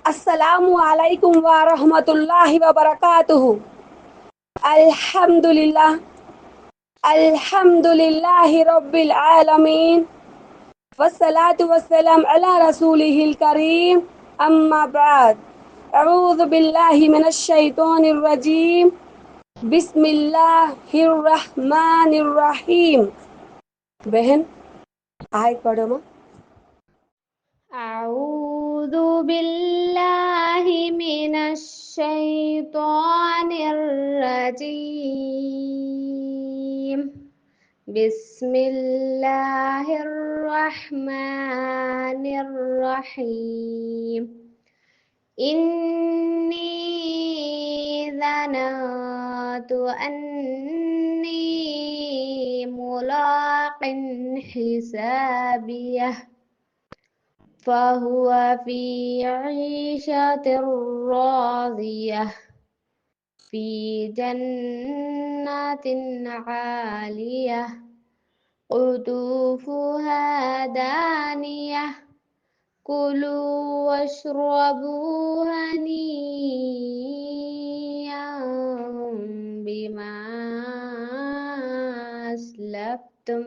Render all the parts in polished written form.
Assalamu alaikum wa rahmatullahi wa barakatuhu. Alhamdulillah. Alhamdulillahi rabbil alameen. Wassalatu wassalam ala rasulihil kareem. Amma ba'd. A'udhu billahi minash shaitanir rajim. Bismillahir rahmanir rahim. बहन आय पढ़ो माँ. أعوذ بالله من الشيطان الرجيم بسم الله الرحمن الرحيم إني ظننت أني ملاق حسابيه فهو في عيشة راضية في جنة عالية قطوفها دانية كلوا واشربوا هنيئا بما أسلفتم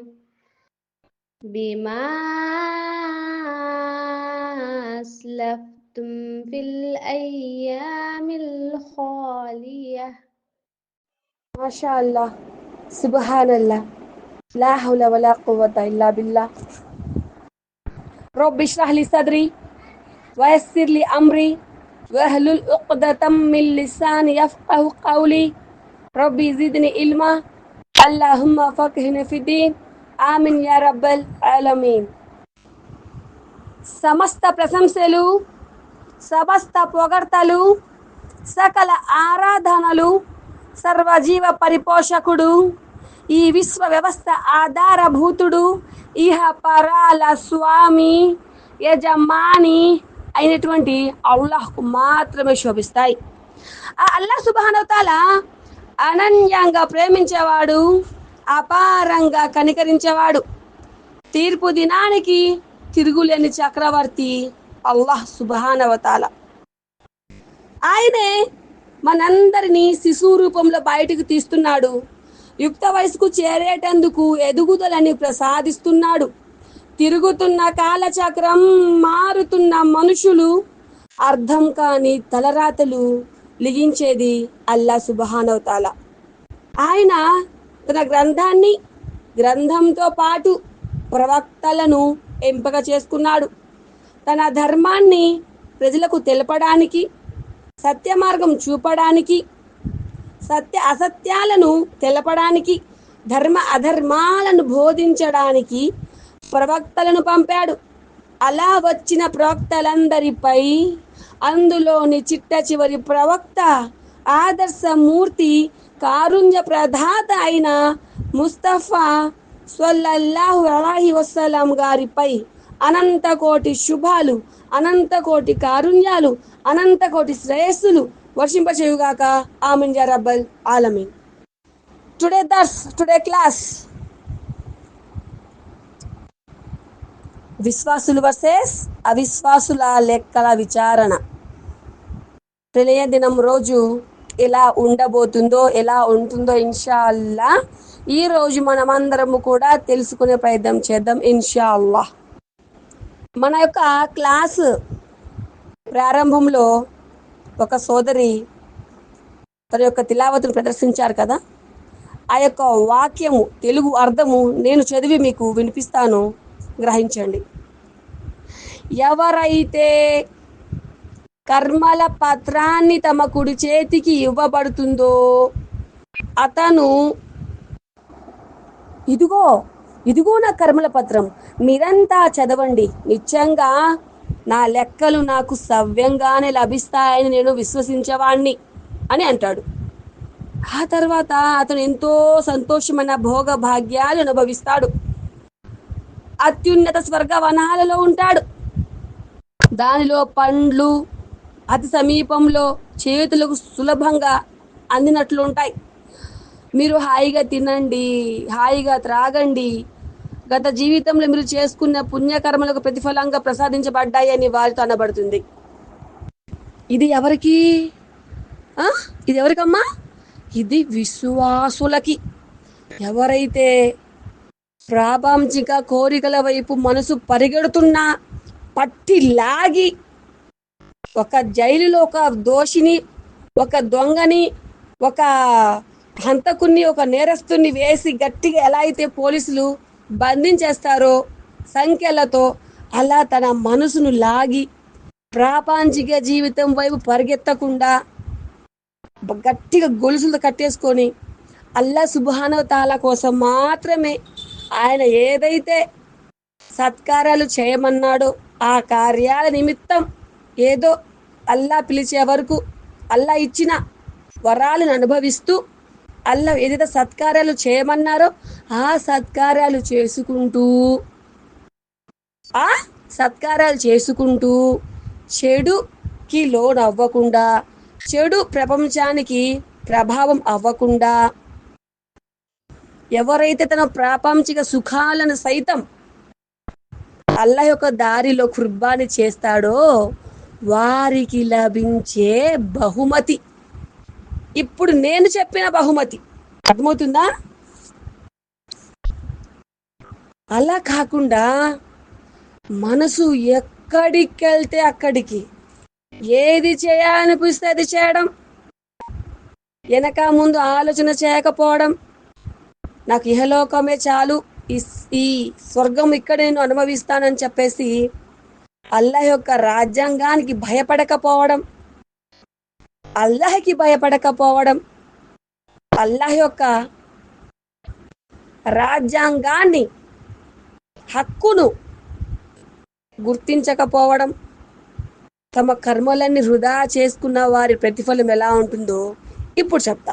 في الأيام الخالية. ما شاء الله. سبحان الله. لا حول ولا قوة إلا بالله. رب اشرح لي صدري ويسر لي أمري واحلل عقدة من لساني يفقه قولي. ربي زدني علما. اللهم فقهنا في الدين. ఆమీన్ yeah రబ్బల్ ఆలమీన్. సమస్త ప్రశంసలు, సమస్త పొగడ్తలు, సకల ఆరాధనలు సర్వజీవ పరిపోషకుడు, ఈ విశ్వ వ్యవస్థ ఆధారభూతుడు, ఇహ పరాల స్వామి యజమాని అయినటువంటి అల్లాహ్కు మాత్రమే శోభిస్తాయి. ఆ అల్లాహ్ సుబ్హానహు వ తఆలా అనన్యంగా ప్రేమించేవాడు, అపారంగా కనికరించేవాడు, తీర్పు దినానికి తిరుగులేని చక్రవర్తి అల్లాహ్ సుబ్హానహు వ తఆలా. ఆయనే మనందరినీ శిశువు రూపంలో బయటకు తీస్తున్నాడు, యుక్త వయసుకు చేరేటందుకు ఎదుగుదలని ప్రసాదిస్తున్నాడు. తిరుగుతున్న కాలచక్రం, మారుతున్న మనుషులు, అర్థం కాని తలరాతలు లిగించేది అల్లాహ్ సుబ్హానహు వ తఆలా. ఆయన తన గ్రంథంతో పాటు ప్రవక్తలను ఎంపిక చేసుకున్నాడు. తన ధర్మాన్ని ప్రజలకు తెలపడానికి, సత్య మార్గం చూపడానికి, సత్య అసత్యాలను తెలపడానికి, ధర్మ అధర్మాలను బోధించడానికి ప్రవక్తలను పంపాడు. అలా వచ్చిన ప్రవక్తలందరిపై అందులోని చిట్ట చివరి ప్రవక్త, ఆదర్శమూర్తి, కారుణ్య ప్రదాత అయిన ముస్తఫా స్వల్లల్లాహు అలైహి వసల్లం గారిపై అనంతకోటి శుభాలు, అనంతకోటి కారుణ్యాలు, అనంతకోటి శ్రేయస్సులు వర్షింపచేయుగాక. ఆమీన్ యా రబ్బల్ ఆలమీన్. టుడే క్లాస్ విశ్వాసులు వర్సెస్ అవిశ్వాసుల లెక్కల విచారణ. ప్రళయ దినం రోజు ఎలా ఉండబోతుందో, ఎలా ఉంటుందో ఇన్షా అల్లా ఈ రోజు మనమందరము కూడా తెలుసుకునే ప్రయత్నం చేద్దాం ఇన్షా అల్లా. మన యొక్క క్లాస్ ప్రారంభంలో ఒక సోదరి తన యొక్క తిలావతును ప్రదర్శించారు కదా. ఆ యొక్క వాక్యము తెలుగు అర్థము నేను చదివి మీకు వినిపిస్తాను, గ్రహించండి. ఎవరైతే కర్మల పత్రాన్ని తమ కుడి చేతికి ఇవ్వబడుతుందో అతను ఇదిగో నా కర్మల పత్రం, మీరంతా చదవండి, నిశ్చయంగా నా లెక్కలు నాకు సవ్యంగానే లభిస్తాయని నేను విశ్వసించేవాణ్ణి అని అంటాడు. ఆ తర్వాత అతను ఎంతో సంతోషమైన భోగ భాగ్యాలు అనుభవిస్తాడు. అత్యున్నత స్వర్గవనాలలో ఉంటాడు. దానిలో పండ్లు అతి సమీపంలో చేతులకు సులభంగా అందినట్లు ఉంటాయి. మీరు హాయిగా తినండి, హాయిగా త్రాగండి, గత జీవితంలో మీరు చేసుకున్న పుణ్యకర్మలకు ప్రతిఫలంగా ప్రసాదించబడ్డాయని వారితో అనబడుతుంది. ఇది ఎవరికి? ఆ? ఇది ఎవరికమ్మా? ఇది విశ్వాసులకి. ఎవరైతే ప్రాపంచిక కోరికల వైపు మనసు పరిగెడుతున్నా పట్టి లాగి ఒక జైలులో ఒక దోషిని, ఒక దొంగని, ఒక హంతకుని, ఒక నేరస్తుని వేసి గట్టిగా ఎలా అయితే పోలీసులు బంధించేస్తారో సంఖ్యలతో, అలా తన మనసును లాగి ప్రాపంచిక జీవితం వైపు పరిగెత్తకుండా గట్టిగా గొలుసులు కట్టేసుకొని అల్లా సుబ్హానహు తాలా కోసం మాత్రమే ఆయన ఏదైతే సత్కార్యాలు చేయమన్నాడో ఆ కార్యాల నిమిత్తం ఏదో అల్లా పిలిచే వరకు అల్లా ఇచ్చిన వరాలను అనుభవిస్తూ అల్లా ఏదైతే సత్కార్యాలు చేయమన్నారో ఆ సత్కార్యాలు చేసుకుంటూ ఆ సత్కార్యాలు చేసుకుంటూ చెడుకి లోన్ అవ్వకుండా, చెడు ప్రపంచానికి ప్రభావం అవ్వకుండా, ఎవరైతే తన ప్రాపంచిక సుఖాలను సైతం అల్లా యొక్క దారిలో కుర్బానీ చేస్తాడో వారికి లభించే బహుమతి ఇప్పుడు నేను చెప్పిన బహుమతి. అర్థమవుతుందా? అలా కాకుండా మనసు ఎక్కడికి వెళ్తే అక్కడికి ఏది చేయాలనిపిస్తే అది చేయడం, వెనక ముందు ఆలోచన చేయకపోవడం, నాకు ఇహలోకమే చాలు, ఈ స్వర్గం ఇక్కడ నేను అనుభవిస్తానని చెప్పేసి అల్లాహ్ యొక్క రాజ్యాంగానికి భయపడకపోవడం, అల్లాహ్కి భయపడకపోవడం, అల్లాహ్ యొక్క రాజ్యాంగాన్ని హక్కును గుర్తించకపోవడం, తమ కర్మలన్నీ వృధా చేసుకున్న వారి ప్రతిఫలం ఎలా ఉంటుందో ఇప్పుడు చెప్తా.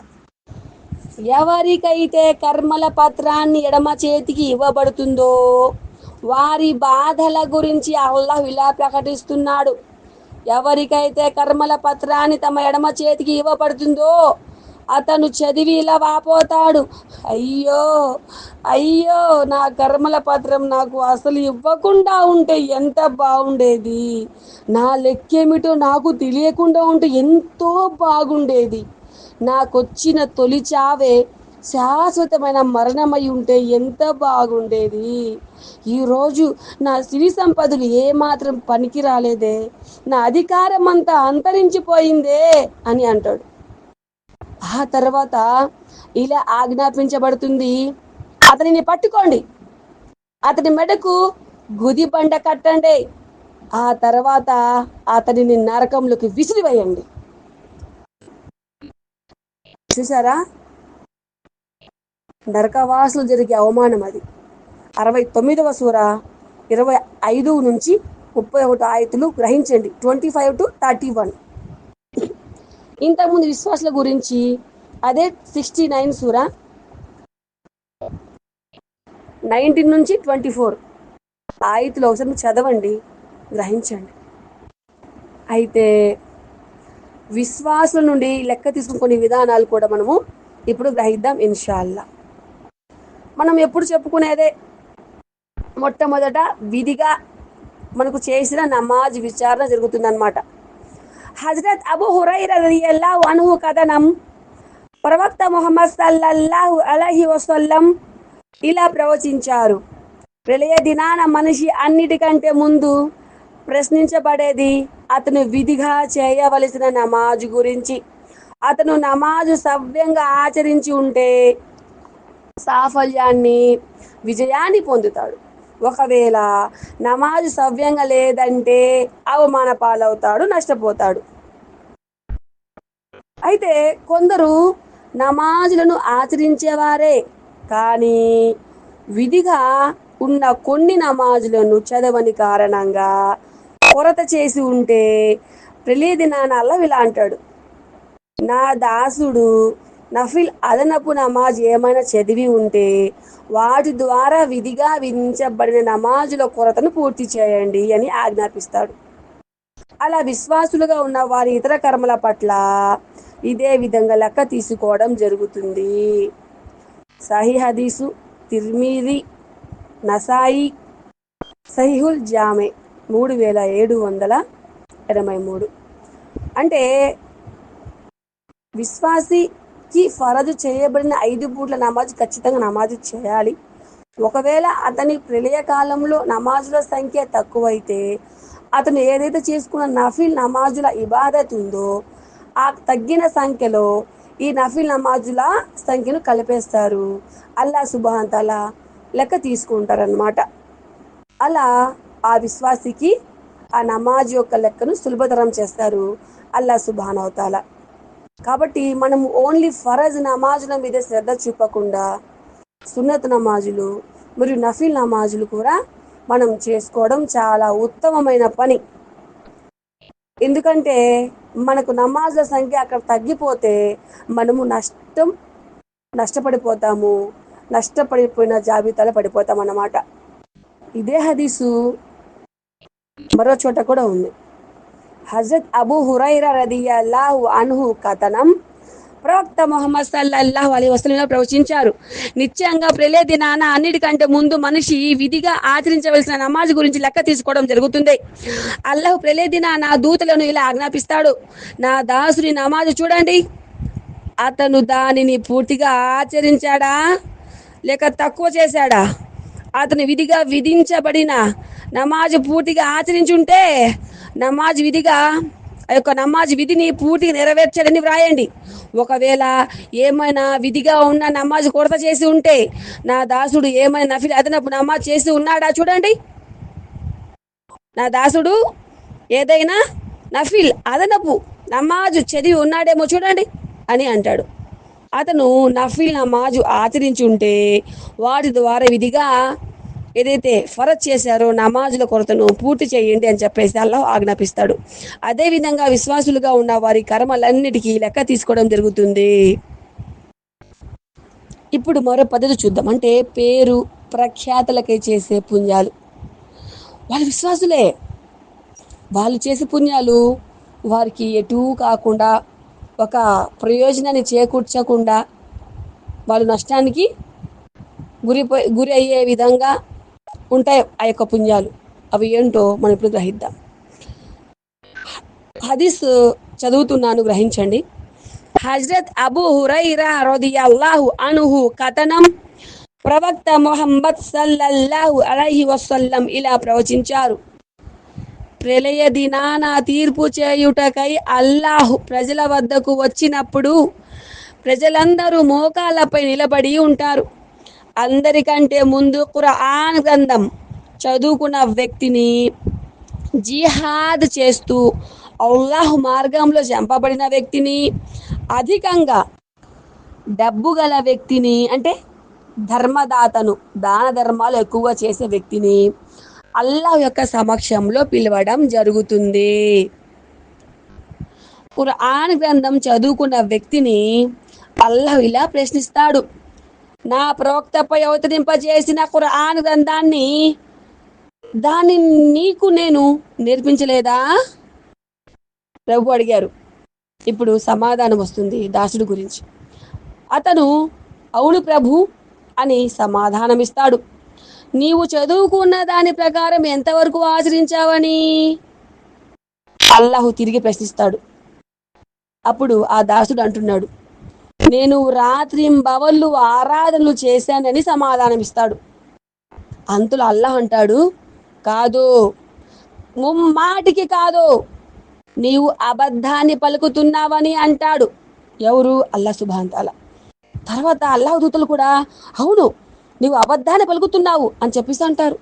ఎవరికైతే కర్మల పత్రాన్ని ఎడమ చేతికి ఇవ్వబడుతుందో వారి బాధల గురించి అల్లాహ్ ఇలా ప్రకటిస్తున్నాడు. ఎవరికైతే కర్మల పత్రాన్ని తమ ఎడమ చేతికి ఇవ్వబడుతుందో అతను చదివి ఇలా వాపోతాడు, అయ్యో అయ్యో నా కర్మల పత్రం నాకు అసలు ఇవ్వకుండా ఉంటే ఎంత బాగుండేది, నా లెక్కేమిటో నాకు తెలియకుండా ఉంటే ఎంతో బాగుండేది, నాకొచ్చిన తొలి చావే శాశ్వతమైన మరణమై ఉంటే ఎంత బాగుండేది, ఈరోజు నా సిరి సంపదలు ఏమాత్రం పనికి రాలేదే, నా అధికారం అంతా అంతరించిపోయిందే అని అంటాడు. ఆ తర్వాత ఇలా ఆజ్ఞాపించబడుతుంది, అతనిని పట్టుకోండి, అతని మెడకు గుది బండ కట్టండి, ఆ తర్వాత అతనిని నరకంలోకి విసిరివేయండి. చూసారా? నరకవాసులు జరిగే అవమానం అది. 69వ సూర 25 నుంచి 31 ఆయతులు గ్రహించండి, 25 to 31. ఇంతకుముందు విశ్వాసుల గురించి అదే 69 సూర 19 నుంచి 24 ఆయతులు ఒకసారి చదవండి, గ్రహించండి. అయితే విశ్వాసుల నుండి లెక్క తీసుకుని కొన్ని విధానాలు కూడా మనము ఇప్పుడు గ్రహిద్దాం ఇన్షాల్లా. మనం ఎప్పుడు చెప్పుకునేదే మొట్టమొదట విధిగా మనకు చేసిన నమాజ్ విచారణ జరుగుతుందన్నమాట. హజరత్ అబూ హురైరా రలియల్లాహు అన్హు కథనం, ప్రవక్త ముహమ్మద్ సల్లల్లాహు అలైహి వసల్లం ఇలా ప్రవచించారు, ప్రళయ దినాన మనిషి అన్నిటికంటే ముందు ప్రశ్నించబడేది అతను విధిగా చేయవలసిన నమాజు గురించి. అతను నమాజు సవ్యంగా ఆచరించి ఉంటే సాఫల్యాన్ని, విజయాన్ని పొందుతాడు. ఒకవేళ నమాజు సవ్యంగా లేదంటే అవమాన పాలవుతాడు, నష్టపోతాడు. అయితే కొందరు నమాజులను ఆచరించేవారే కానీ విధిగా ఉన్న కొన్ని నమాజులను చదవని కారణంగా కొరత చేసి ఉంటే ప్రళయదినాన ఇలా అంటాడు, నా దాసుడు నఫిల్ అదనపు నమాజ్ ఏమైనా చదివి ఉంటే వాటి ద్వారా విధిగా విధించబడిన నమాజుల కొరతను పూర్తి చేయండి అని ఆజ్ఞాపిస్తాడు. అలా విశ్వాసులుగా ఉన్న వారి ఇతర కర్మల పట్ల ఇదే విధంగా లెక్క తీసుకోవడం జరుగుతుంది. సహీ హదీసు తిర్మిజీ, నసాయి, సహీహుల్ జామే 3783. అంటే విశ్వాసికి ఫరజు చేయబడిన 5 పూట్ల నమాజ్ ఖచ్చితంగా నమాజ్ చేయాలి. ఒకవేళ అతని ప్రళయ కాలంలో నమాజుల సంఖ్య తక్కువైతే అతను ఏదైతే చేసుకున్న నఫిల్ నమాజుల ఇబాదత్ ఉందో ఆ తగ్గిన సంఖ్యలో ఈ నఫిల్ నమాజుల సంఖ్యను కలిపేస్తారు. అల్లా సుబ్హాన్ తఆలా లెక్క తీసుకుంటారనమాట. అలా ఆ విశ్వాసికి ఆ నమాజ్ యొక్క లెక్కను సులభతరం చేస్తారు అల్లా సుబ్హాన్ తఆలా. కాబట్టి మనం ఓన్లీ ఫరజ్ నమాజుల మీద శ్రద్ధ చూపకుండా సున్నత్ నమాజులు మరియు నఫిల్ నమాజులు కూడా మనం చేసుకోవడం చాలా ఉత్తమమైన పని. ఎందుకంటే మనకు నమాజుల సంఖ్య అక్కడ తగ్గిపోతే మనము నష్టపడిపోతాము, నష్టపడిపోయిన జాబితాలో పడిపోతాం అన్నమాట. ఇదే హదీసు మరో చోట కూడా ఉంది. హజరత్ అబూ హురైరా రదియల్లాహు అన్హు కథనం, ప్రవక్త ముహమ్మద్ సల్లల్లాహు అలైహి వసల్లం ప్రవచించారు, నిశ్చయంగా ప్రళయ దినాన అన్నిటికంటే ముందు మనిషి విధిగా ఆచరించవలసిన నమాజ్ గురించి లెక్క తీసుకోవడం జరుగుతుంది. అల్లాహ్ ప్రళయ దినాన దూతలను ఇలా ఆజ్ఞాపిస్తాడు, నా దాసుని నమాజు చూడండి, అతను దానిని పూర్తిగా ఆచరించాడా లేక తక్కువ చేశాడా? అతను విధిగా విధించబడిన నమాజ్ పూర్తిగా ఆచరించుంటే నమాజ్ విధిగా ఆ యొక్క నమాజ్ విధిని పూర్తిగా నెరవేర్చాడని వ్రాయండి. ఒకవేళ ఏమైనా విధిగా ఉన్న నమాజ్ కొరత చేసి ఉంటే నా దాసుడు ఏమైనా నఫిల్ అదనపు నమాజ్ చేసి ఉన్నాడా చూడండి. నా దాసుడు ఏదైనా నఫిల్ అదనపు నమాజు చదివి ఉన్నాడేమో చూడండి అని అంటాడు. అతను నఫిల్ నమాజు ఆచరించి ఉంటే వాటి ద్వారా విధిగా ఏదైతే ఫరజ్ చేశారో నమాజుల కొరతను పూర్తి చేయండి అని చెప్పేసి అల్లాహ్ ఆజ్ఞాపిస్తాడు. అదేవిధంగా విశ్వాసులుగా ఉన్న వారి కర్మలన్నిటికీ లెక్క తీసుకోవడం జరుగుతుంది. ఇప్పుడు మరో పద్ధతి చూద్దాం. అంటే పేరు ప్రఖ్యాతలకై చేసే పుణ్యాలు. వాళ్ళు విశ్వాసులే, వాళ్ళు చేసే పుణ్యాలు వారికి ఎటూ కాకుండా ఒక ప్రయోజనాన్ని చేకూర్చకుండా వాళ్ళు నష్టానికి గురి అయ్యే విధంగా ఉంటాయి ఆ యొక్క పుణ్యాలు. అవి ఏంటో మనం ఇప్పుడు గ్రహిద్దాం. హదీస్ చదువుతున్నాను, గ్రహించండి. హజ్రత్ అబూ హురైరా రదియల్లాహు అన్హు కథనం, ప్రవక్త ముహమ్మద్ సల్లల్లాహు అలైహి వసల్లం ఇలా ప్రవచించారు, ప్రళయ దినాన తీర్పు చేయుటకై అల్లాహు ప్రజల వద్దకు వచ్చినప్పుడు ప్రజలందరూ మోకాళ్ళపై నిలబడి ఉంటారు. అందరికంటే ముందు ఖురాన్ గ్రంథం చదువుకున్న వ్యక్తిని, జిహాద్ చేస్తూ అల్లాహ్ మార్గంలో చంపబడిన వ్యక్తిని, అధికంగా డబ్బు గల వ్యక్తిని, అంటే ధర్మదాతను, దాన ధర్మాలు ఎక్కువగా చేసే వ్యక్తిని అల్లాహ్ యొక్క సమక్షంలో పిలవడం జరుగుతుంది. ఖురాన్ గ్రంథం చదువుకున్న వ్యక్తిని అల్లాహ్ ఇలా ప్రశ్నిస్తాడు, నా ప్రవక్తపై అవతరింపజేసిన ఖురాన్ గ్రంథాన్ని దాన్ని నీకు నేను నేర్పించలేదా? ప్రభు అడిగారు. ఇప్పుడు సమాధానం వస్తుంది దాసుడు గురించి. అతను అవును ప్రభు అని సమాధానమిస్తాడు. నీవు చదువుకున్న దాని ప్రకారం ఎంతవరకు ఆచరించావని అల్లాహు తిరిగి ప్రశ్నిస్తాడు. అప్పుడు ఆ దాసుడు అంటున్నాడు, నేను రాత్రింబవళ్ళు ఆరాధనలు చేశానని సమాధానమిస్తాడు. అంతులు అల్లాహ్ అంటాడు, కాదు, ముమ్మాటికి కాదు, నీవు అబద్ధాన్ని పలుకుతున్నావని అంటాడు. ఎవరు? అల్లాహ్ సుబ్హాన్ తఆలా. తర్వాత అల్లాహ్ దూతలు కూడా అవును, నీవు అబద్ధాన్ని పలుకుతున్నావు అని చెప్పేసి అంటారు.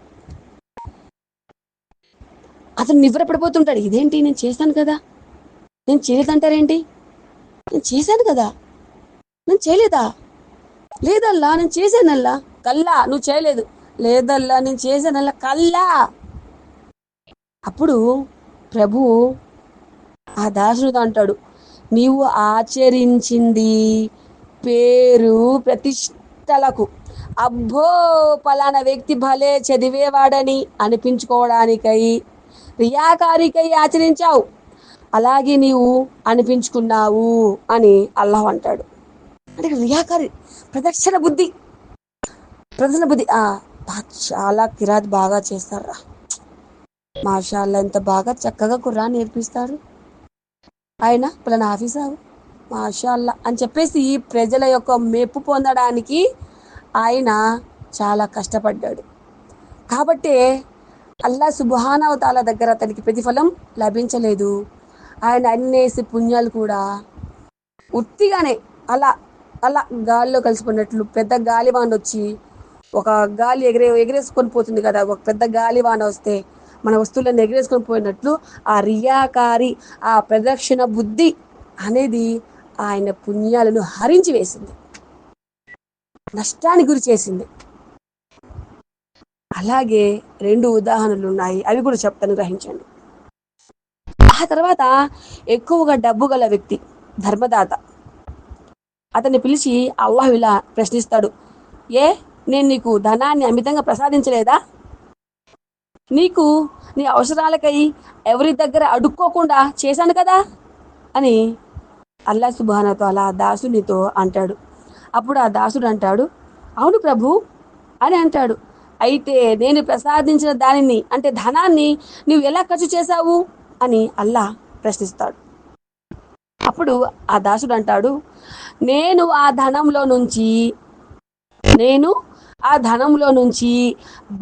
అతను నివ్వరపడిపోతుంటాడు, ఇదేంటి, నేను చేశాను కదా, నేను చేయలేదంటారేంటి, నేను చేశాను కదా, నేను చేయలేదా, లేదల్లా నేను చేశానల్లా, కల్లా నువ్వు చేయలేదు, లేదల్లా నేను చేశానల్లా, కల్లా. అప్పుడు ప్రభు ఆ దాసుడు అంటాడు, నీవు ఆచరించింది పేరు ప్రతిష్టలకు, అబ్బో పలానా వ్యక్తి భలే చదివేవాడని అనిపించుకోవడానికై, రియాకారికై ఆచరించావు, అలాగే నీవు అనిపించుకున్నావు అని అల్లాహ్ అంటాడు. అంటే రియాకారి, ప్రదర్శన బుద్ధి చాలా కిరాత్ బాగా చేస్తారా, మాషాల్లా ఎంత బాగా చక్కగా ఖురాన్ నేర్పిస్తారు, ఆయన పలానా ఆఫీసర్ మాషాల్లా అని చెప్పేసి ప్రజల యొక్క మెప్పు పొందడానికి ఆయన చాలా కష్టపడ్డాడు. కాబట్టే అల్లా సుబ్హానహు తాలా దగ్గర అతనికి ప్రతిఫలం లభించలేదు. ఆయన అన్నేసి పుణ్యాలు కూడా ఉత్తిగానే అలా అలా గాలిలో కలిసిపోయినట్లు పెద్ద గాలివాన వచ్చి ఒక గాలి ఎగిరేసుకొని పోతుంది కదా, ఒక పెద్ద గాలివాన వస్తే మన వస్తువులను ఎగిరేసుకొని పోయినట్లు ఆ రియాకారి ఆ ప్రదక్షిణ బుద్ధి అనేది ఆయన పుణ్యాలను హరించి వేసింది, నష్టానికి గురి చేసింది. అలాగే 2 ఉదాహరణలు ఉన్నాయి, అవి కూడా చెప్తాను, గ్రహించండి. ఆ తర్వాత ఎక్కువగా డబ్బు గల వ్యక్తి, ధర్మదాత, అతన్ని పిలిచి అల్లాహ్ ఇలా ప్రశ్నిస్తాడు, నేను నీకు ధనాన్ని అమితంగా ప్రసాదించలేదా? నీకు నీ అవసరాలకై ఎవరి దగ్గర అడుక్కోకుండా చేశాను కదా అని అల్లా సుబ్హానహు తాలా దాసునితో అంటాడు. అప్పుడు ఆ దాసుడు అంటాడు, అవును ప్రభు అని అంటాడు. అయితే నేను ప్రసాదించిన దానిని అంటే ధనాన్ని నువ్వు ఎలా ఖర్చు చేశావు అని అల్లా ప్రశ్నిస్తాడు. అప్పుడు ఆ దాసుడు అంటాడు, నేను ఆ ధనంలో నుంచి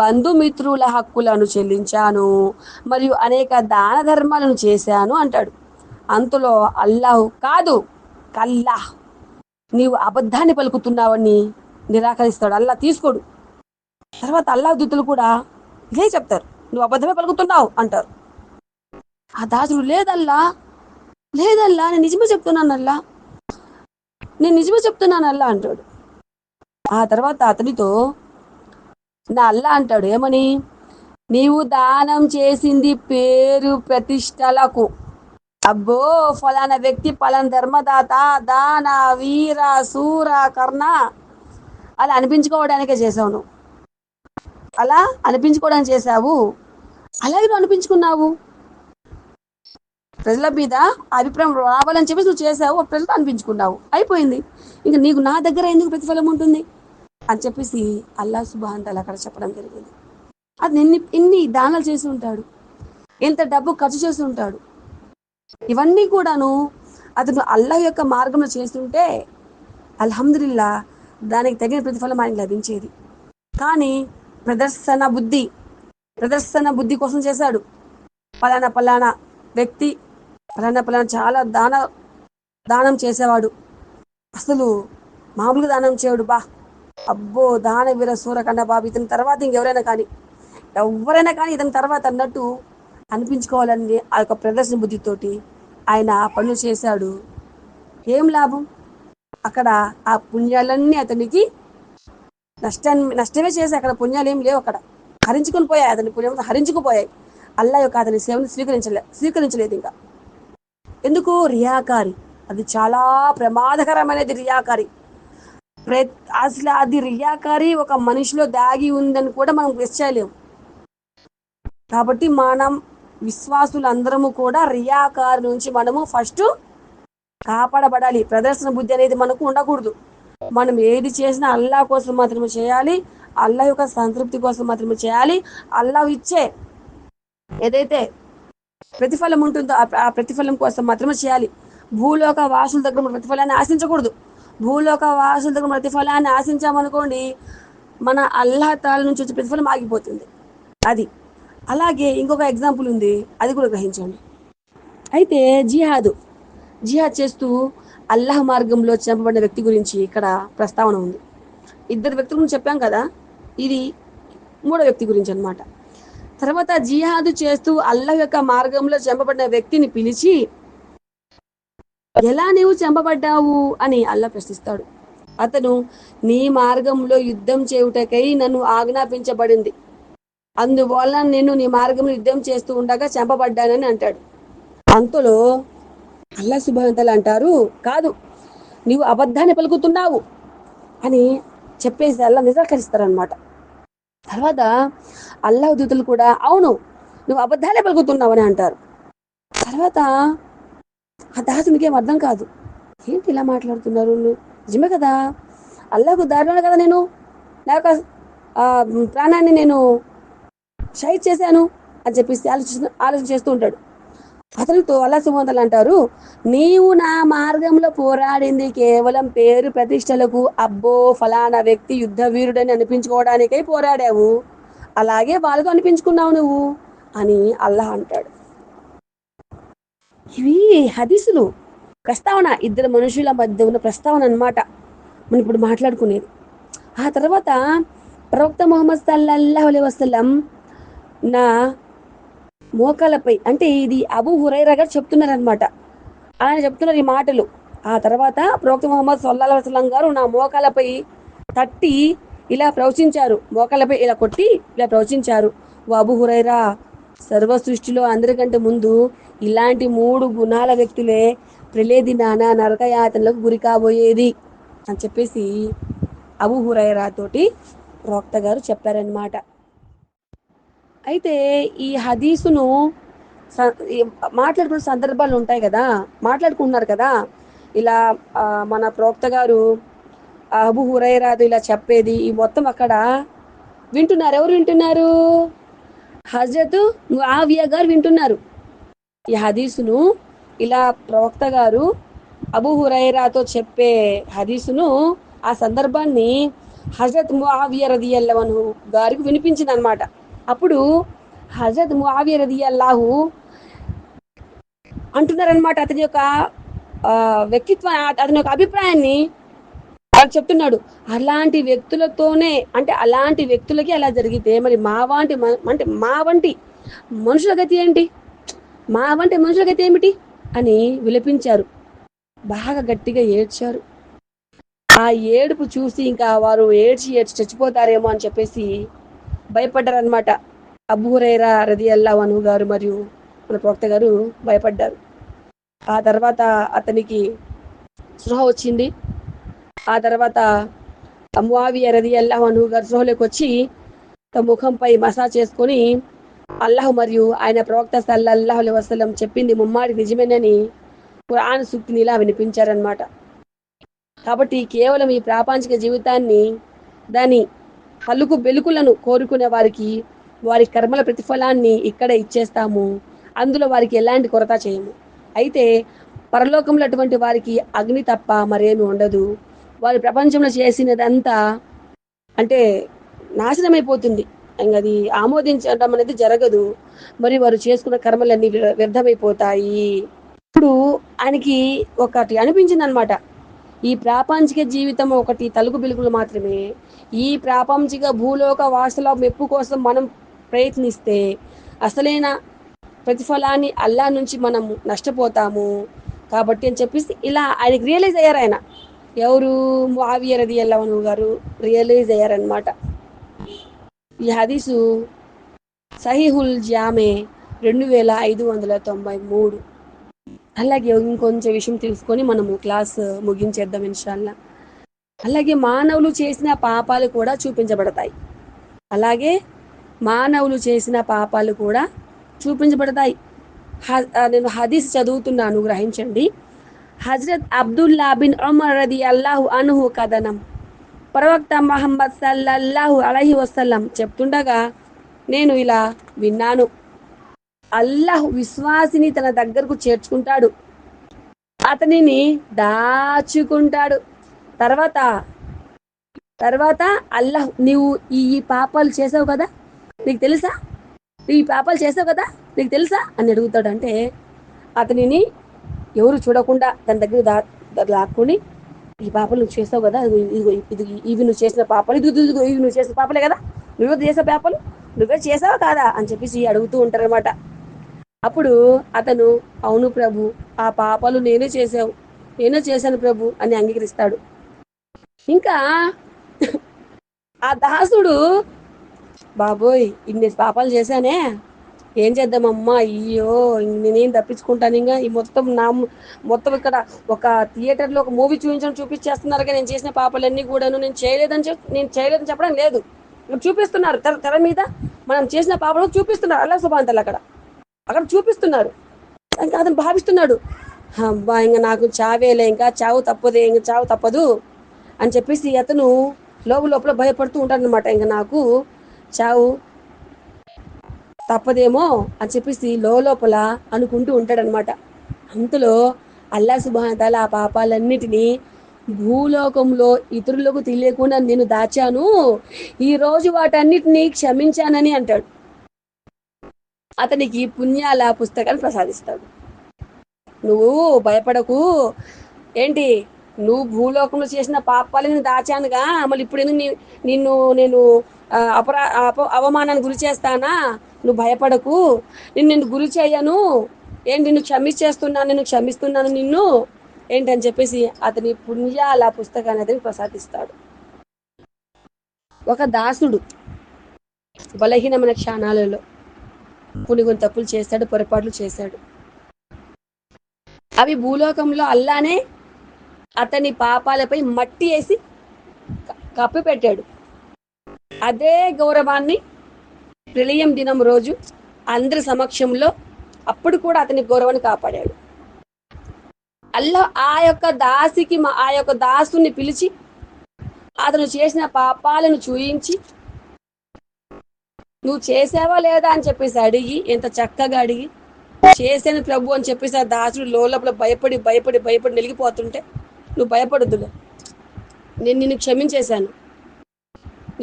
బంధుమిత్రుల హక్కులను చెల్లించాను మరియు అనేక దాన ధర్మాలను చేశాను అంటాడు. అంతలో అల్లాహ్ కాదు కల్లా, నీవు అబద్ధాన్ని పలుకుతున్నావని నిరాకరిస్తాడు. అల్లా తీసుకోడు. తర్వాత అల్లాహ్ దూతలు కూడా ఇదే చెప్తారు, నువ్వు అబద్ధమే పలుకుతున్నావు అంటారు. ఆ దాసుడు లేదల్లా నేను నిజమే చెప్తున్నానల్లా అంటాడు. ఆ తర్వాత అతనితో నా అల్లా అంటాడు ఏమని, నీవు దానం చేసింది పేరు ప్రతిష్టలకు, అబ్బో ఫలానా వ్యక్తి పలానా ధర్మదాత, దాన, వీర, సూర, కర్ణ అలా అనిపించుకోవడానికే చేసావు నువ్వు, అలా అనిపించుకోవడానికి చేశావు, అలాగే నువ్వు అనిపించుకున్నావు, ప్రజల మీద అభిప్రాయం రావాలని చెప్పేసి నువ్వు చేసావు, ప్రజలు అనిపించుకున్నావు, అయిపోయింది, ఇంకా నీకు నా దగ్గర ఎందుకు ప్రతిఫలం ఉంటుంది అని చెప్పేసి అల్లా సుబ్హానహు తాలా అక్కడ చెప్పడం జరిగింది. అది ఇన్ని దానాలు చేసి ఉంటాడు, ఎంత డబ్బు ఖర్చు చేసి ఉంటాడు, ఇవన్నీ కూడాను అతను అల్లాహ్ యొక్క మార్గంలో చేస్తుంటే అల్హమ్దులిల్లా దానికి తగిన ప్రతిఫలం ఆయనకు లభించేది. కానీ ప్రదర్శన బుద్ధి కోసం చేశాడు. పలానా వ్యక్తి పలానా చాలా దానం చేసేవాడు, అసలు మామూలుగా దానం చేయడు, అబ్బో దాన వీర సూరకన్న బాబు, ఇతని తర్వాత ఇంకెవరైనా కానీ ఇతని తర్వాత అన్నట్టు అనిపించుకోవాలని ఆ యొక్క ప్రదర్శన బుద్ధితోటి ఆయన పనులు చేశాడు. ఏం లాభం? అక్కడ ఆ పుణ్యాలన్నీ అతనికి నష్టమే చేశాయి. అక్కడ పుణ్యాలు ఏం లేవు, అక్కడ హరించుకొని పోయాయి, అతని పుణ్యం హరించుకుపోయాయి. అల్లా యొక్క అతని సేవను స్వీకరించలేదు. ఇంకా ఎందుకు? రియాకారి, అది చాలా ప్రమాదకరమైనది. రియాకారి అసలు అది రియాకారి ఒక మనిషిలో దాగి ఉందని కూడా మనం గెస్ చేయలేము. కాబట్టి మనం విశ్వాసులందరము కూడా రియాకారి నుంచి మనము ఫస్ట్ కాపాడబడాలి. ప్రదర్శన బుద్ధి అనేది మనకు ఉండకూడదు. మనం ఏది చేసినా అల్లా కోసం మాత్రమే చేయాలి, అల్లా యొక్క సంతృప్తి కోసం మాత్రమే చేయాలి. అల్లా ఇచ్చే ఏదైతే ప్రతిఫలం ఉంటుందో ఆ ప్రతిఫలం కోసం మాత్రమే చేయాలి. భూలోక వాసుల దగ్గర మన ప్రతిఫలాన్ని ఆశించకూడదు. భూలోక వాసుల దగ్గర ప్రతిఫలాన్ని ఆశించామనుకోండి, మన అల్లాహ్ తాలా నుంచి వచ్చే ప్రతిఫలం ఆగిపోతుంది. అది అలాగే ఇంకొక ఎగ్జాంపుల్ ఉంది, అది కూడా గ్రహించండి. అయితే జిహాద్ చేస్తూ అల్లాహ్ మార్గంలో చంపబడిన వ్యక్తి గురించి ఇక్కడ ప్రస్తావన ఉంది. 2 వ్యక్తుల గురించి చెప్పాం కదా, ఇది 3వ వ్యక్తి గురించి అన్నమాట. తర్వాత జిహాద్ చేస్తూ అల్లాహ్ యొక్క మార్గంలో చంపబడిన వ్యక్తిని పిలిచి ఎలా నీవు చంపబడ్డావు అని అల్లాహ్ ప్రశ్నిస్తాడు. అతను నీ మార్గంలో యుద్ధం చేయుటకై నన్ను ఆజ్ఞాపించబడింది, అందువల్ల నేను నీ మార్గంలో యుద్ధం చేస్తూ ఉండగా చంపబడ్డానని అంటాడు. అంతలో అల్లా సుబ్హానహు తాలా అంటారు, కాదు నీవు అబద్ధాన్ని పలుకుతున్నావు అని చెప్పేసి అల్లా నిరాకరిస్తారనమాట. తర్వాత అల్లాహ్ దూతలు కూడా అవును నువ్వు అబద్ధాలే పలుకుతున్నావు అని అంటారు. తర్వాత ఆ దాసునికి ఏం అర్థం కాదు, ఏంటి ఇలా మాట్లాడుతున్నారు, నిజమే కదా, అల్లాహకు దారిలోనే కదా నేను నా యొక్క ప్రాణాన్ని నేను షహీద్ చేశాను అని చెప్పేసి ఆలోచన చేస్తూ ఉంటాడు. అతనితో అల్లాహ్ సుబ్హానహు వ తఆలా అంటారు, నీవు నా మార్గంలో పోరాడింది కేవలం పేరు ప్రతిష్టలకు, అబ్బో ఫలానా వ్యక్తి యుద్ధ వీరుడని అనిపించుకోవడానికై పోరాడావు, అలాగే వాళ్ళతో అనిపించుకున్నావు నువ్వు అని అల్లాహ్ అంటాడు. ఇవి హదీసులు, ప్రస్తావన, ఇద్దరు మనుషుల మధ్య ఉన్న ప్రస్తావన అన్నమాట మనం ఇప్పుడు మాట్లాడుకునేది. ఆ తర్వాత ప్రవక్త ముహమ్మద్ సల్లల్లాహు అలైహి వసల్లం నా మోకాలపై, అంటే ఇది అబూ హురైరా గారు చెప్తున్నారనమాట, ఆయన చెప్తున్నారు ఈ మాటలు. ఆ తర్వాత ప్రవక్త ముహమ్మద్ సల్లల్లాహు అలైహి వసల్లం గారు నా మోకాలపై తట్టి ఇలా ప్రవచించారు, మోకాలపై ఇలా కొట్టి ఇలా ప్రవచించారు, ఓ అబూ హురైరా, సర్వ సృష్టిలో అందరికంటే ముందు ఇలాంటి 3 గుణాల వ్యక్తులే ప్రళయ దినాన నరకయాతనలకు గురి కాబోయేది అని చెప్పేసి అబూ హురైరా తోటి ప్రవక్త గారు చెప్పారనమాట. అయితే ఈ హదీసును మాట్లాడుకునే సందర్భాలు ఉంటాయి కదా, మాట్లాడుకుంటున్నారు కదా, ఇలా మన ప్రవక్త గారు అబూ హురైరాతో ఇలా చెప్పేది ఈ మొత్తం అక్కడ వింటున్నారు. ఎవరు వింటున్నారు? హజరత్ ముఆవియా గారు వింటున్నారు ఈ హదీసును. ఇలా ప్రవక్త గారు అబూ హురైరాతో చెప్పే హదీసును, ఆ సందర్భాన్ని హజరత్ ముఆవియా రదియల్లాహు అన్హు గారికి వినిపించింది అనమాట. అప్పుడు హజరత్ ముఆవియా రదియల్లాహు అంటున్నారనమాట, అతని యొక్క వ్యక్తిత్వం, అతని యొక్క అభిప్రాయాన్ని వాళ్ళు చెప్తున్నాడు. అలాంటి వ్యక్తులతోనే, అంటే అలాంటి వ్యక్తులకి అలా జరిగితే మరి అంటే మా వంటి మనుషుల గతి ఏంటి, మా వంటి మనుషుల గతి ఏమిటి అని విలపించారు, బాగా గట్టిగా ఏడ్చారు. ఆ ఏడుపు చూసి ఇంకా వారు ఏడ్చి ఏడ్చి చచ్చిపోతారేమో అని చెప్పేసి భయపడ్డారనమాట. అబూ హురైరా రదియల్లాహు అన్హు గారు మరియు మన ప్రవక్త గారు భయపడ్డారు. ఆ తర్వాత అతనికి స్పృహ వచ్చింది. ఆ తర్వాత ముఆవియా రదియల్లాహు అన్హు గారు స్పృహలోకి వచ్చి తమ ముఖంపై మసాజ్ చేసుకొని అల్లాహ్ మరియు ఆయన ప్రవక్త సల్లల్లాహు అలైహి వసల్లం చెప్పింది ముమ్మాడి నిజమేనని ఖురాన్ సూక్తిని ఇలా వినిపించారనమాట. కాబట్టి కేవలం ఈ ప్రాపంచిక జీవితాన్ని, దాని పలుకు బెలుకులను కోరుకునే వారికి వారి కర్మల ప్రతిఫలాన్ని ఇక్కడే ఇచ్చేస్తాము, అందులో వారికి ఎలాంటి కొరత చేయము. అయితే పరలోకంలో అటువంటి వారికి అగ్ని తప్ప మరేమీ ఉండదు. వారి ప్రపంచంలో చేసినదంతా అంటే నాశనమైపోతుంది, ఇంకా అది ఆమోదించడం అనేది జరగదు, మరి వారు చేసుకున్న కర్మలన్నీ వ్యర్థమైపోతాయి. ఇప్పుడు ఆయనకి ఒకటి అనిపించింది అనమాట, ఈ ప్రాపంచిక జీవితం ఒకటి తలుపు బిలుకులు మాత్రమే, ఈ ప్రాపంచిక భూలోక వాసుల మెప్పు కోసం మనం ప్రయత్నిస్తే అసలైన ప్రతిఫలాన్ని అల్లా నుంచి మనం నష్టపోతాము. కాబట్టి అని చెప్పేసి ఇలా ఆయనకి రియలైజ్ అయ్యారు. ఆయన ఎవరు? ముఆవియా రదియల్లాహు అన్హు గారు రియలైజ్ అయ్యారనమాట. ఈ హదీసు సహీహుల్ జామే 2593. అలాగే ఇంకొంచెం విషయం తెలుసుకొని మనము క్లాస్ ముగించేద్దాం ఇన్షాల్లా. అలాగే మానవులు చేసిన పాపాలు కూడా చూపించబడతాయి. అలాగే మానవులు చేసిన పాపాలు కూడా చూపించబడతాయి. నేను హదీస్ చదువుతున్నాను, గ్రహించండి. హజరత్ అబ్దుల్లా బిన్ ఉమర్ రదియల్లాహు అన్హు కథనం. ప్రవక్త ముహమ్మద్ సల్లల్లాహు అలైహి వసల్లం చెప్తుండగా నేను ఇలా విన్నాను, అల్లాహ్ విశ్వాసిని తన దగ్గరకు చేర్చుకుంటాడు, అతనిని దాచుకుంటాడు. తర్వాత తర్వాత అల్లాహ్, నీవు ఈ పాపాలు చేసావు కదా, నీకు తెలుసా, ఈ పాపాలు చేసావు కదా, నీకు తెలుసా అని అడుగుతాడు. అంటే అతనిని ఎవరు చూడకుండా తన దగ్గర లాక్కుని, ఈ పాపాలు నువ్వు చేసావు కదా, ఇవి నువ్వు చేసిన పాపాలు, ఇవి నువ్వు చేసిన పాపలే కదా, నువ్వు చేసే పాపాలు నువ్వే చేసావు కాదా అని చెప్పేసి అడుగుతూ ఉంటారనమాట. అప్పుడు అతను, అవును ప్రభు, ఆ పాపాలు నేనే చేశాను ప్రభు అని అంగీకరిస్తాడు. ఇంకా ఆ దాసుడు, బాబోయ్ ఇన్ని పాపాలు చేశానే, ఏం చేద్దామమ్మా, అయ్యో నేనేం తప్పించుకుంటాను, ఇంకా ఈ మొత్తం ఇక్కడ ఒక థియేటర్లో ఒక మూవీ చూపించేస్తున్నారు కానీ నేను చేసిన పాపాలన్నీ కూడాను నేను చేయలేదని చెప్పడం లేదు, చూపిస్తున్నారు తెర మీద మనం చేసిన పాపాలు చూపిస్తున్నారు అల్లాహ్ సుబ్హానహు వ తఆలా అక్కడ చూపిస్తున్నారు. ఇంకా అతను భావిస్తున్నాడు, అబ్బా ఇంకా నాకు చావేలే, ఇంకా చావు తప్పదు అని చెప్పేసి అతను లోపల భయపడుతూ ఉంటాడు అనమాట. ఇంకా నాకు చావు తప్పదేమో అని చెప్పేసి లోపల అనుకుంటూ ఉంటాడనమాట. అంతలో అల్లా సుబ్హానహు వ తఆలా ఆ పాపాలన్నిటినీ భూలోకంలో ఇతరులకు తెలియకుండా నేను దాచాను, ఈ రోజు వాటన్నిటినీ క్షమించానని అంటాడు. అతనికి పుణ్యాల పుస్తకాన్ని ప్రసాదిస్తాడు. నువ్వు భయపడకు, ఏంటి నువ్వు భూలోకంలో చేసిన పాపాలని దాచానుగా, మళ్ళీ ఇప్పుడు ఎందుకు నిన్ను నేను అవమానానికి గురి చేస్తానా, నువ్వు భయపడకు, నిన్ను గురి చేయను, ఏంటి నిన్ను క్షమించేస్తున్నాను, నిన్ను క్షమిస్తున్నాను నిన్ను ఏంటని చెప్పేసి అతని పుణ్యాల పుస్తకాన్ని అతనికి ప్రసాదిస్తాడు. ఒక దాసుడు బలహీనమైన క్షణాలలో కొన్ని తప్పులు చేశాడు, పొరపాట్లు చేశాడు. అవి భూలోకంలో అల్లానే అతని పాపాలపై మట్టి వేసి కప్పి పెట్టాడు. అదే గౌరవాన్ని ప్రళయం దినం రోజు అందరి సమక్షంలో అప్పుడు కూడా అతని గౌరవాన్ని కాపాడాడు. అల్లా ఆ యొక్క దాసుని పిలిచి అతను చేసిన పాపాలను చూయించి నువ్వు చేసావా లేదా అని చెప్పేసి అడిగి, ఎంత చక్కగా అడిగి, చేశాను ప్రభు అని చెప్పేసి ఆ దాసుడు లోపల భయపడి భయపడి భయపడి నిలిగిపోతుంటే, నువ్వు భయపడొద్దులే, నేను నిన్ను క్షమించేశాను,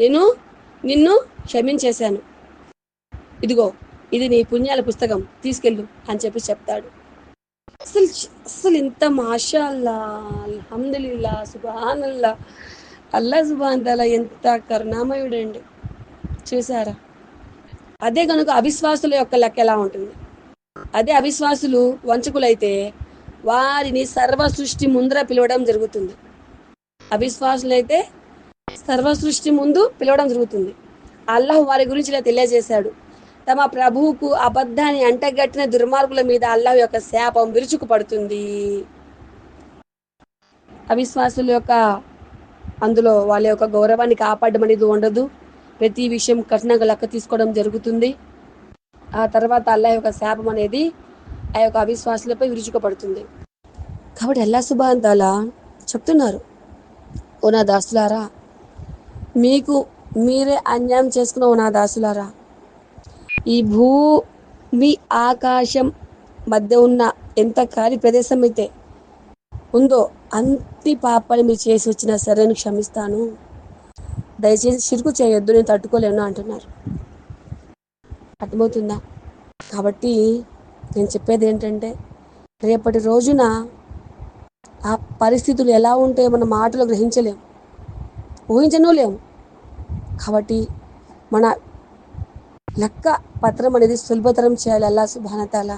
నేను నిన్ను క్షమించేశాను, ఇదిగో ఇది నీ పుణ్యాల పుస్తకం, తీసుకెళ్ళు అని చెప్పి చెప్తాడు. అసలు ఇంత మాషా అల్లా, అల్హమ్దులిల్లా, సుబ్హానల్లా, అల్లా సుబ్హాన్ తఆలా ఎంత కరుణామయుడండి. చూసారా? అదే కనుక అవిశ్వాసుల యొక్క లెక్క ఎలా ఉంటుంది? అదే అవిశ్వాసులు వంచకులైతే వారిని సర్వ సృష్టి ముందర పిలవడం జరుగుతుంది. అవిశ్వాసులైతే సర్వ సృష్టి ముందు పిలవడం జరుగుతుంది. అల్లాహ్ వారి గురించి ఇలా తెలియజేశాడు, తమ ప్రభువుకు అబద్ధాన్ని అంటగట్టిన దుర్మార్గుల మీద అల్లాహ్ యొక్క శాపం విరుచుకు పడుతుంది. అవిశ్వాసుల యొక్క అందులో వాళ్ళ యొక్క గౌరవాన్ని కాపాడడం అనేది ఉండదు. ప్రతి విషయం కఠినంగా లెక్క తీసుకోవడం జరుగుతుంది. ఆ తర్వాత అల్లాహ్ యొక్క శాపం అనేది ఆ యొక్క అవిశ్వాసులపై విరుచుకుపడుతుంది. కాబట్టి అల్లాహ్ సుబ్హానహు వ తఆలా చెప్తున్నారు, ఓ నా దాసులారా, మీకు మీరే అన్యాయం చేసుకున్న ఓ నా దాసులారా, ఈ భూమి ఆకాశం మధ్య ఉన్న ఎంత ఖాళీ ప్రదేశం అయితే ఉందో అన్ని పాపాలు మీరు చేసి వచ్చినా సరే నేను క్షమిస్తాను, దయచేసి షిర్కు చేయొద్దు, నేను తట్టుకోలేను అంటున్నారు. అర్థమవుతుందా? కాబట్టి నేను చెప్పేది ఏంటంటే, రేపటి రోజున ఆ పరిస్థితులు ఎలా ఉంటాయో మన మాటలు గ్రహించలేము, ఊహించను లేము. కాబట్టి మన లెక్క పత్రం అనేది సులభతరం చేయాలి అల్లాహ్ సుబ్హానహు వ తఆలా.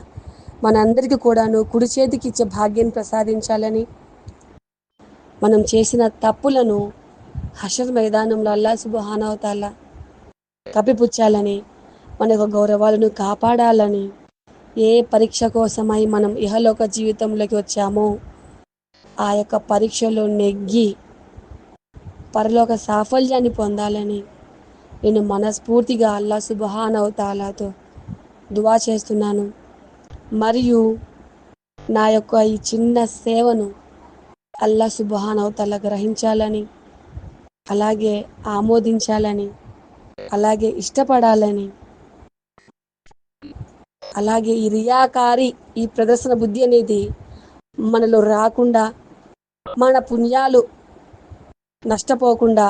మనందరికీ కూడాను కుడి చేతికి ఇచ్చే భాగ్యాన్ని ప్రసాదించాలని, మనం చేసిన తప్పులను హషర్ మైదానంలో అల్లాహ్ సుబ్హానహు వ తఆలా కప్పిపుచ్చాలని, మన యొక్క గౌరవాలను కాపాడాలని, ఏ పరీక్ష కోసమై మనం ఇహలోక జీవితంలోకి వచ్చామో ఆ యొక్క పరీక్షలో నెగ్గి పరలోక సాఫల్యాన్ని పొందాలని నేను మనస్ఫూర్తిగా అల్లాహ్ సుబ్హానహు వ తఆలాతో దువా చేస్తున్నాను. మరియు నా యొక్క ఈ చిన్న సేవను అల్లాహ్ సుబ్హానహు వ తఆలా గ్రహించాలని, అలాగే ఆమోదించాలని, అలాగే ఇష్టపడాలని, అలాగే ఈ రియాకారి ఈ ప్రదర్శన బుద్ధి అనేది మనలో రాకుండా, మన పుణ్యాలు నష్టపోకుండా,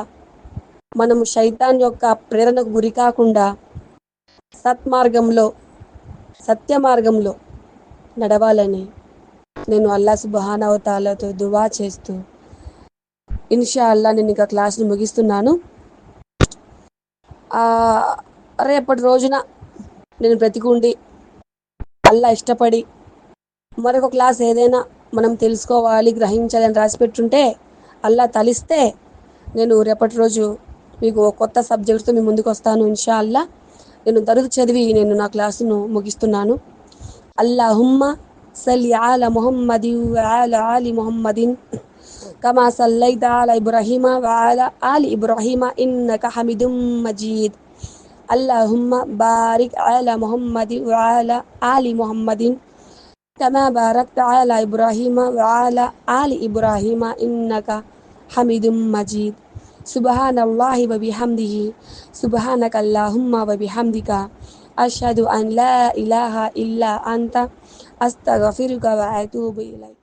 మనము శైతాన్ యొక్క ప్రేరణకు గురి కాకుండా సత్మార్గంలో సత్య మార్గంలో నడవాలని నేను అల్లాహ్ సుబ్హానహు వ తఆలాతో దువా చేస్తూ ఇన్షా అల్లా నేను ఇంకా క్లాస్ని ముగిస్తున్నాను. రేపటి రోజున నేను బ్రతికుండి అల్లా ఇష్టపడి మరొక క్లాస్ ఏదైనా మనం తెలుసుకోవాలి, గ్రహించాలి అని రాసిపెట్టుంటే, అల్లా తలిస్తే నేను రేపటి రోజు మీకు కొత్త సబ్జెక్ట్తో మీ ముందుకు వస్తాను ఇన్షా అల్లా. నేను దరుదు చదివి నేను నా క్లాసును ముగిస్తున్నాను. అల్లాహుమ్మ సల్లి అలా ముహమ్మదిన్ వఅలా ఆలి ముహమ్మదిన్ కమా సల్లైత అలా ఇబ్రాహీమ వఅలా ఆలి ఇబ్రాహీమ ఇన్నక హమీదుం మజీద్. అల్లాహుమ్మ బారిక్ అలా ముహమ్మదిన్ వఅలా ఆలి ముహమ్మదిన్ కమా బారక్త అలా ఇబ్రాహీమ వఅలా ఆలి ఇబ్రాహీమ ఇన్నక హమీదుం మజీద్. సుబ్హానల్లాహి వ బిహమ్దిహి సుబ్హానక అల్లాహుమ్మ వ బిహమ్దిక అష్హదు అన్ లా ఇలాహా ఇల్లా అంత అస్తగఫిరుక వ అతూబు ఇలైక్.